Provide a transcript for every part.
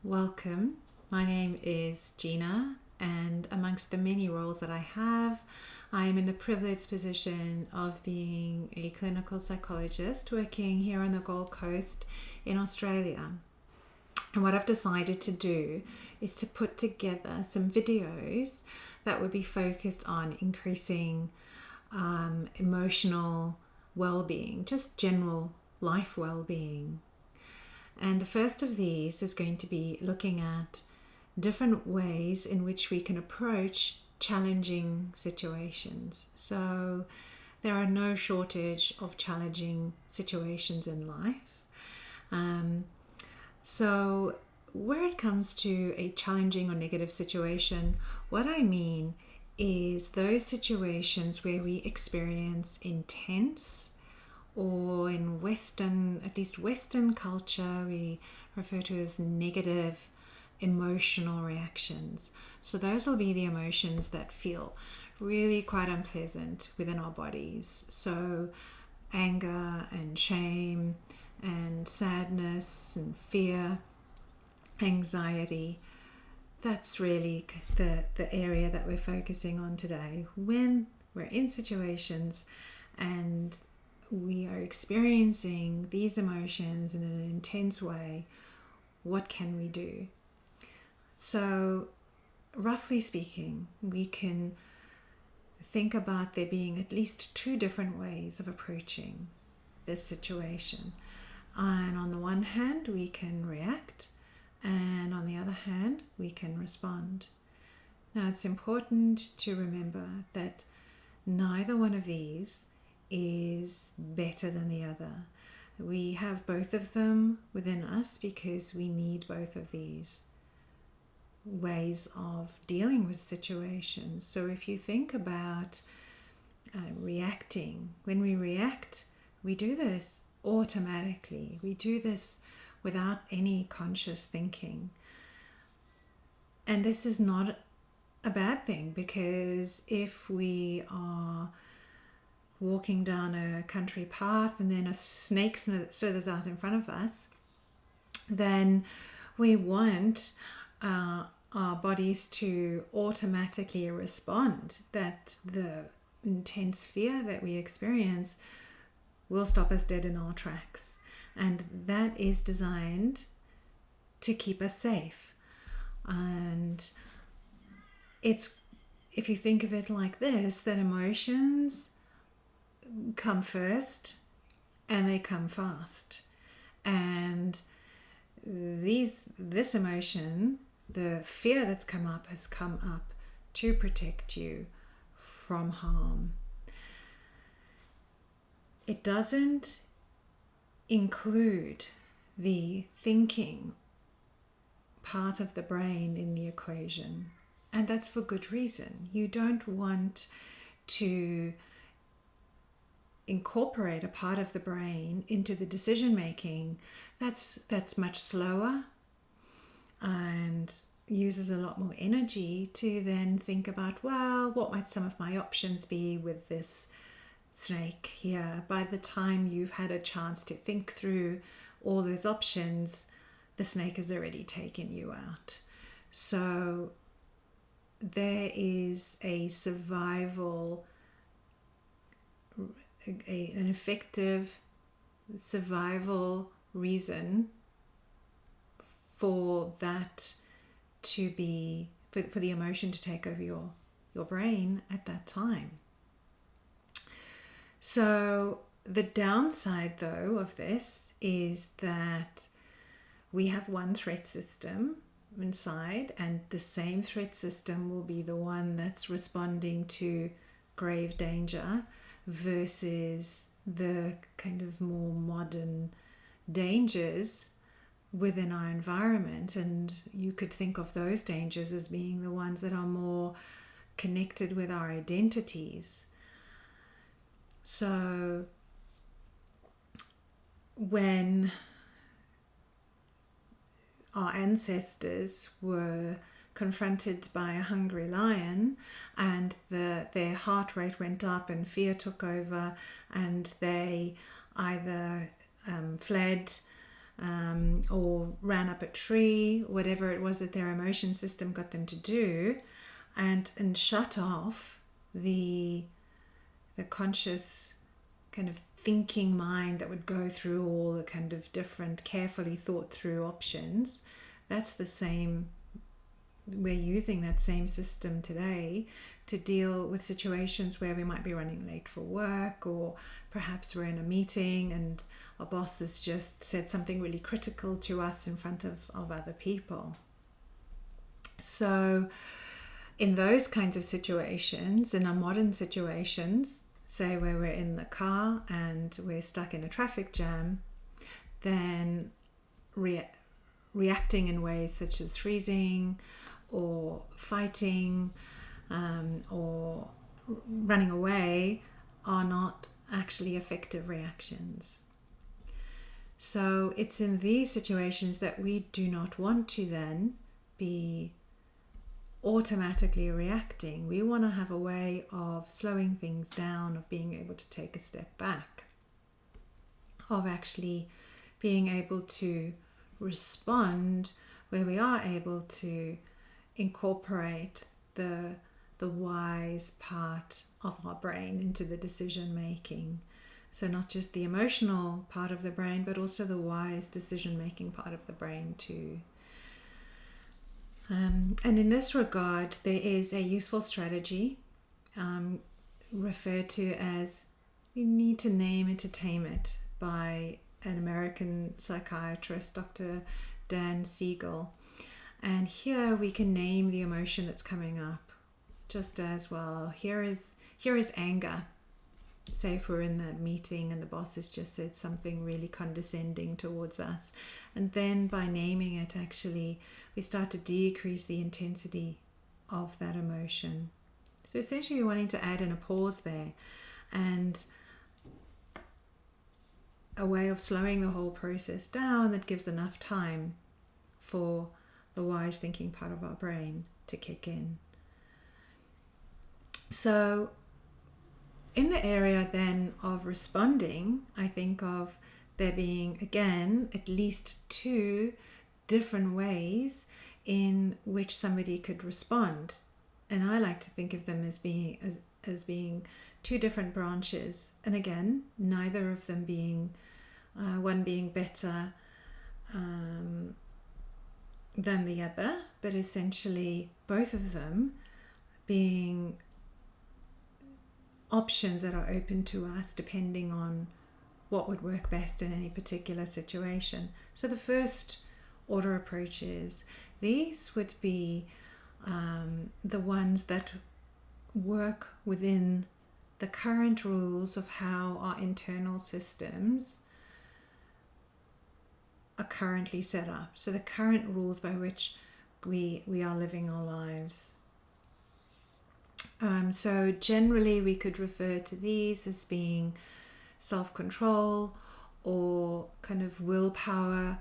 Welcome. My name is Gina, and amongst the many roles that I have, I am in the privileged position of being a clinical psychologist working here on the Gold Coast in Australia. And what I've decided to do is to put together some videos that would be focused on increasing emotional well-being, just general life well-being. And the first of these is going to be looking at different ways in which we can approach challenging situations. So there are no shortage of challenging situations in life. So where it comes to a challenging or negative situation, what I mean is those situations where we experience intense, or in at least Western culture, we refer to as negative emotional reactions. So those will be the emotions that feel really quite unpleasant within our bodies. So anger and shame and sadness and fear, anxiety. That's really the area that we're focusing on today. When we're in situations and we are experiencing these emotions in an intense way, what can we do? So, roughly speaking, we can think about there being at least two different ways of approaching this situation. And on the one hand, we can react, and on the other hand, we can respond. Now, it's important to remember that neither one of these is better than the other. We have both of them within us because we need both of these ways of dealing with situations. So if you think about reacting, when we react, we do this automatically. We do this without any conscious thinking. And this is not a bad thing, because if we are walking down a country path and then a snake slithers out in front of us, then we want our bodies to automatically respond, that the intense fear that we experience will stop us dead in our tracks. And that is designed to keep us safe. And it's, if you think of it like this, that emotions come first and they come fast, and this emotion, the fear that's come up, has come up to protect you from harm. It doesn't include the thinking part of the brain in the equation, and that's for good reason. You don't want to incorporate a part of the brain into the decision making that's much slower and uses a lot more energy to then think about, well, what might some of my options be with this snake here? By the time you've had a chance to think through all those options, the snake has already taken you out. So there is an effective survival reason for that to be, for the emotion to take over your brain at that time. So the downside, though, of this is that we have one threat system inside, and the same threat system will be the one that's responding to grave danger versus the kind of more modern dangers within our environment. And you could think of those dangers as being the ones that are more connected with our identities. So when our ancestors were confronted by a hungry lion and their heart rate went up and fear took over, and they either fled or ran up a tree, whatever it was that their emotion system got them to do, and shut off the conscious kind of thinking mind that would go through all the kind of different carefully thought through options. That's the same. We're using that same system today to deal with situations where we might be running late for work, or perhaps we're in a meeting and our boss has just said something really critical to us in front of other people. So in those kinds of situations, in our modern situations, say where we're in the car and we're stuck in a traffic jam, then reacting in ways such as freezing or fighting or running away are not actually effective reactions. So it's in these situations that we do not want to then be automatically reacting. We want to have a way of slowing things down, of being able to take a step back, of actually being able to respond where we are able to incorporate the wise part of our brain into the decision making. So not just the emotional part of the brain, but also the wise decision making part of the brain too. And in this regard, there is a useful strategy referred to as "you need to name it to tame it" by an American psychiatrist, Dr. Dan Siegel. And here we can name the emotion that's coming up just as well. Here is anger. Say if we're in that meeting and the boss has just said something really condescending towards us, and then by naming it, actually we start to decrease the intensity of that emotion. So essentially we're wanting to add in a pause there and a way of slowing the whole process down that gives enough time for the wise thinking part of our brain to kick in. So in the area then of responding, I think of there being, again, at least two different ways in which somebody could respond. And I like to think of them as being two different branches. And again, neither of them being, one being better than the other, but essentially both of them being options that are open to us depending on what would work best in any particular situation. So the first order approaches, these would be the ones that work within the current rules of how our internal systems are currently set up. So the current rules by which we are living our lives. So generally we could refer to these as being self-control or kind of willpower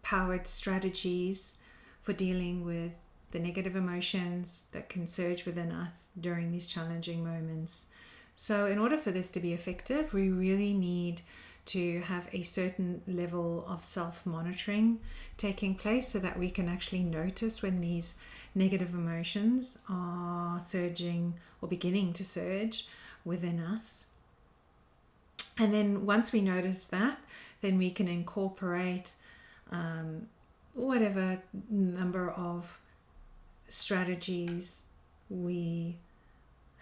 powered strategies for dealing with the negative emotions that can surge within us during these challenging moments. So in order for this to be effective, we really need to have a certain level of self-monitoring taking place so that we can actually notice when these negative emotions are surging or beginning to surge within us. And then once we notice that, then we can incorporate whatever number of strategies we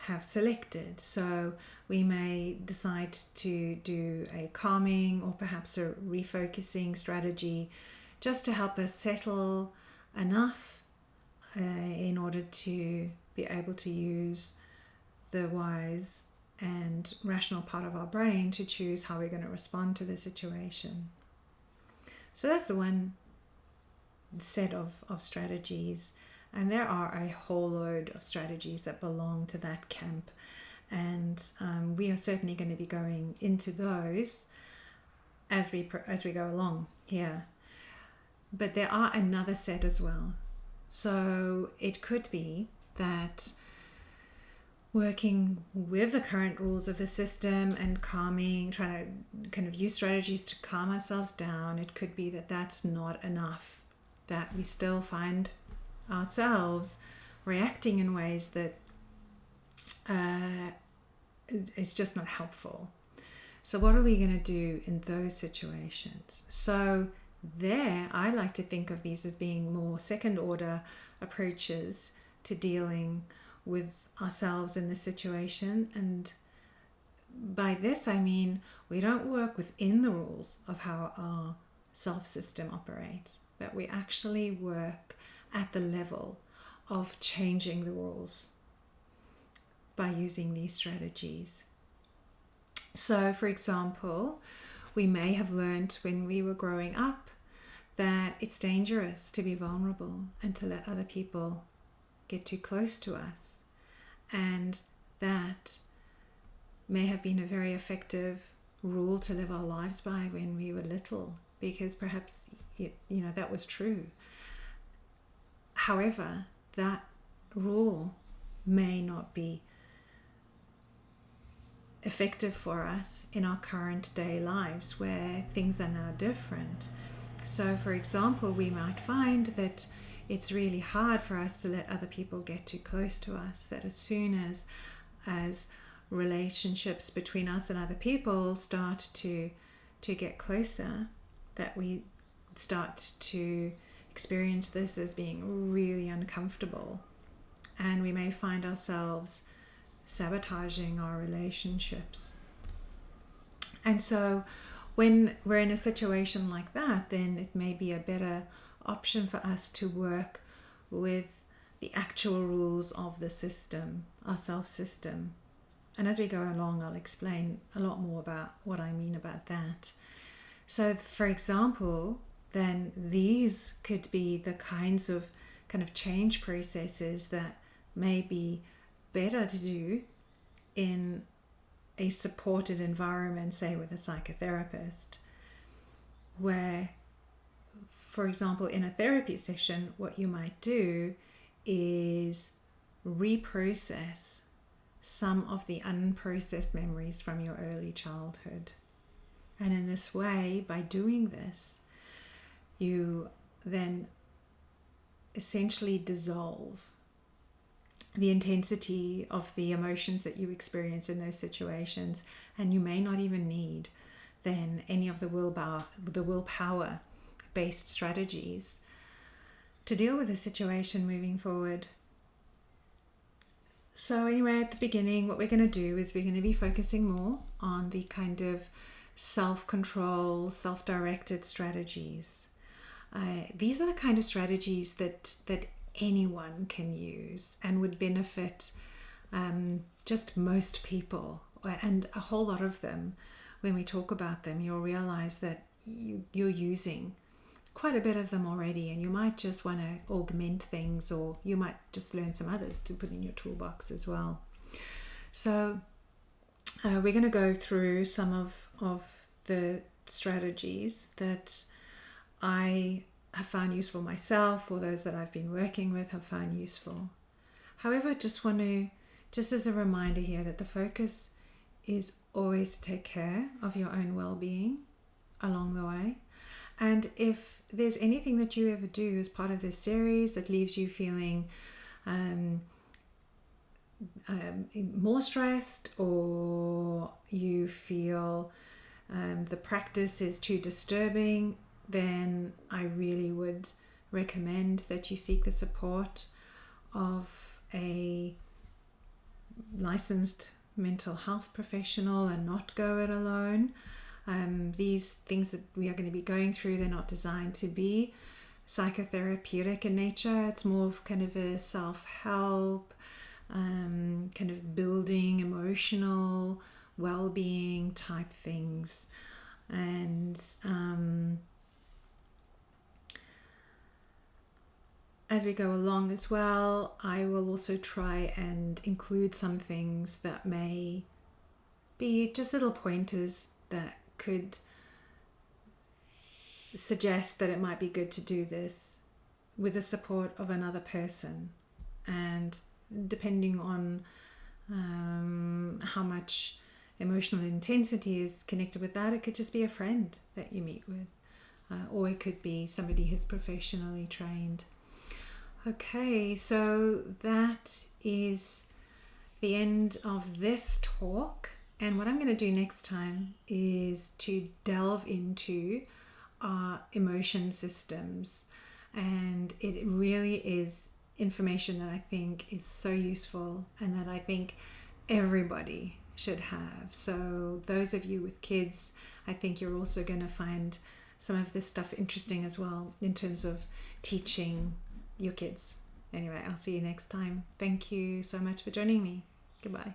have selected. So we may decide to do a calming or perhaps a refocusing strategy just to help us settle enough in order to be able to use the wise and rational part of our brain to choose how we're going to respond to the situation. So that's the one set of strategies. And there are a whole load of strategies that belong to that camp. And we are certainly going to be going into those as we go along here. But there are another set as well. So it could be that working with the current rules of the system and calming, trying to kind of use strategies to calm ourselves down, it could be that that's not enough, that we still find ourselves reacting in ways that is just not helpful. So what are we going to do in those situations? So there, I like to think of these as being more second order approaches to dealing with ourselves in this situation. And by this I mean we don't work within the rules of how our self system operates, but we actually work at the level of changing the rules by using these strategies. So for example, we may have learned when we were growing up that it's dangerous to be vulnerable and to let other people get too close to us. And that may have been a very effective rule to live our lives by when we were little, because perhaps that was true. However, that rule may not be effective for us in our current day lives where things are now different. So for example, we might find that it's really hard for us to let other people get too close to us, that as soon as relationships between us and other people start to get closer, that we start to experience this as being really uncomfortable, and we may find ourselves sabotaging our relationships. And so when we're in a situation like that, then it may be a better option for us to work with the actual rules of the system, our self system. And as we go along, I'll explain a lot more about what I mean about that. So for example, then these could be the kinds of kind of change processes that may be better to do in a supported environment, say with a psychotherapist, where, for example, in a therapy session, what you might do is reprocess some of the unprocessed memories from your early childhood. And in this way, by doing this, you then essentially dissolve the intensity of the emotions that you experience in those situations, and you may not even need then any of the willpower based strategies to deal with the situation moving forward. So anyway, at the beginning, what we're going to do is we're going to be focusing more on the kind of self-control, self-directed strategies. These are the kind of strategies that anyone can use and would benefit just most people, and a whole lot of them. When we talk about them, you'll realize that you're using quite a bit of them already, and you might just want to augment things, or you might just learn some others to put in your toolbox as well. So we're going to go through some of the strategies that I have found useful myself, or those that I've been working with have found useful. However, just as a reminder here, that the focus is always to take care of your own well-being along the way. And if there's anything that you ever do as part of this series that leaves you feeling more stressed, or you feel the practice is too disturbing, then I really would recommend that you seek the support of a licensed mental health professional and not go it alone. These things that we are going to be going through, they're not designed to be psychotherapeutic in nature. It's more of kind of a self-help, kind of building emotional well-being type things. And as we go along as well, I will also try and include some things that may be just little pointers that could suggest that it might be good to do this with the support of another person. And depending on how much emotional intensity is connected with that. It could just be a friend that you meet with, or it could be somebody who's professionally trained. Okay, so that is the end of this talk. And what I'm going to do next time is to delve into our emotion systems. And it really is information that I think is so useful and that I think everybody should have. So those of you with kids, I think you're also going to find some of this stuff interesting as well in terms of teaching your kids. Anyway, I'll see you next time. Thank you so much for joining me. Goodbye.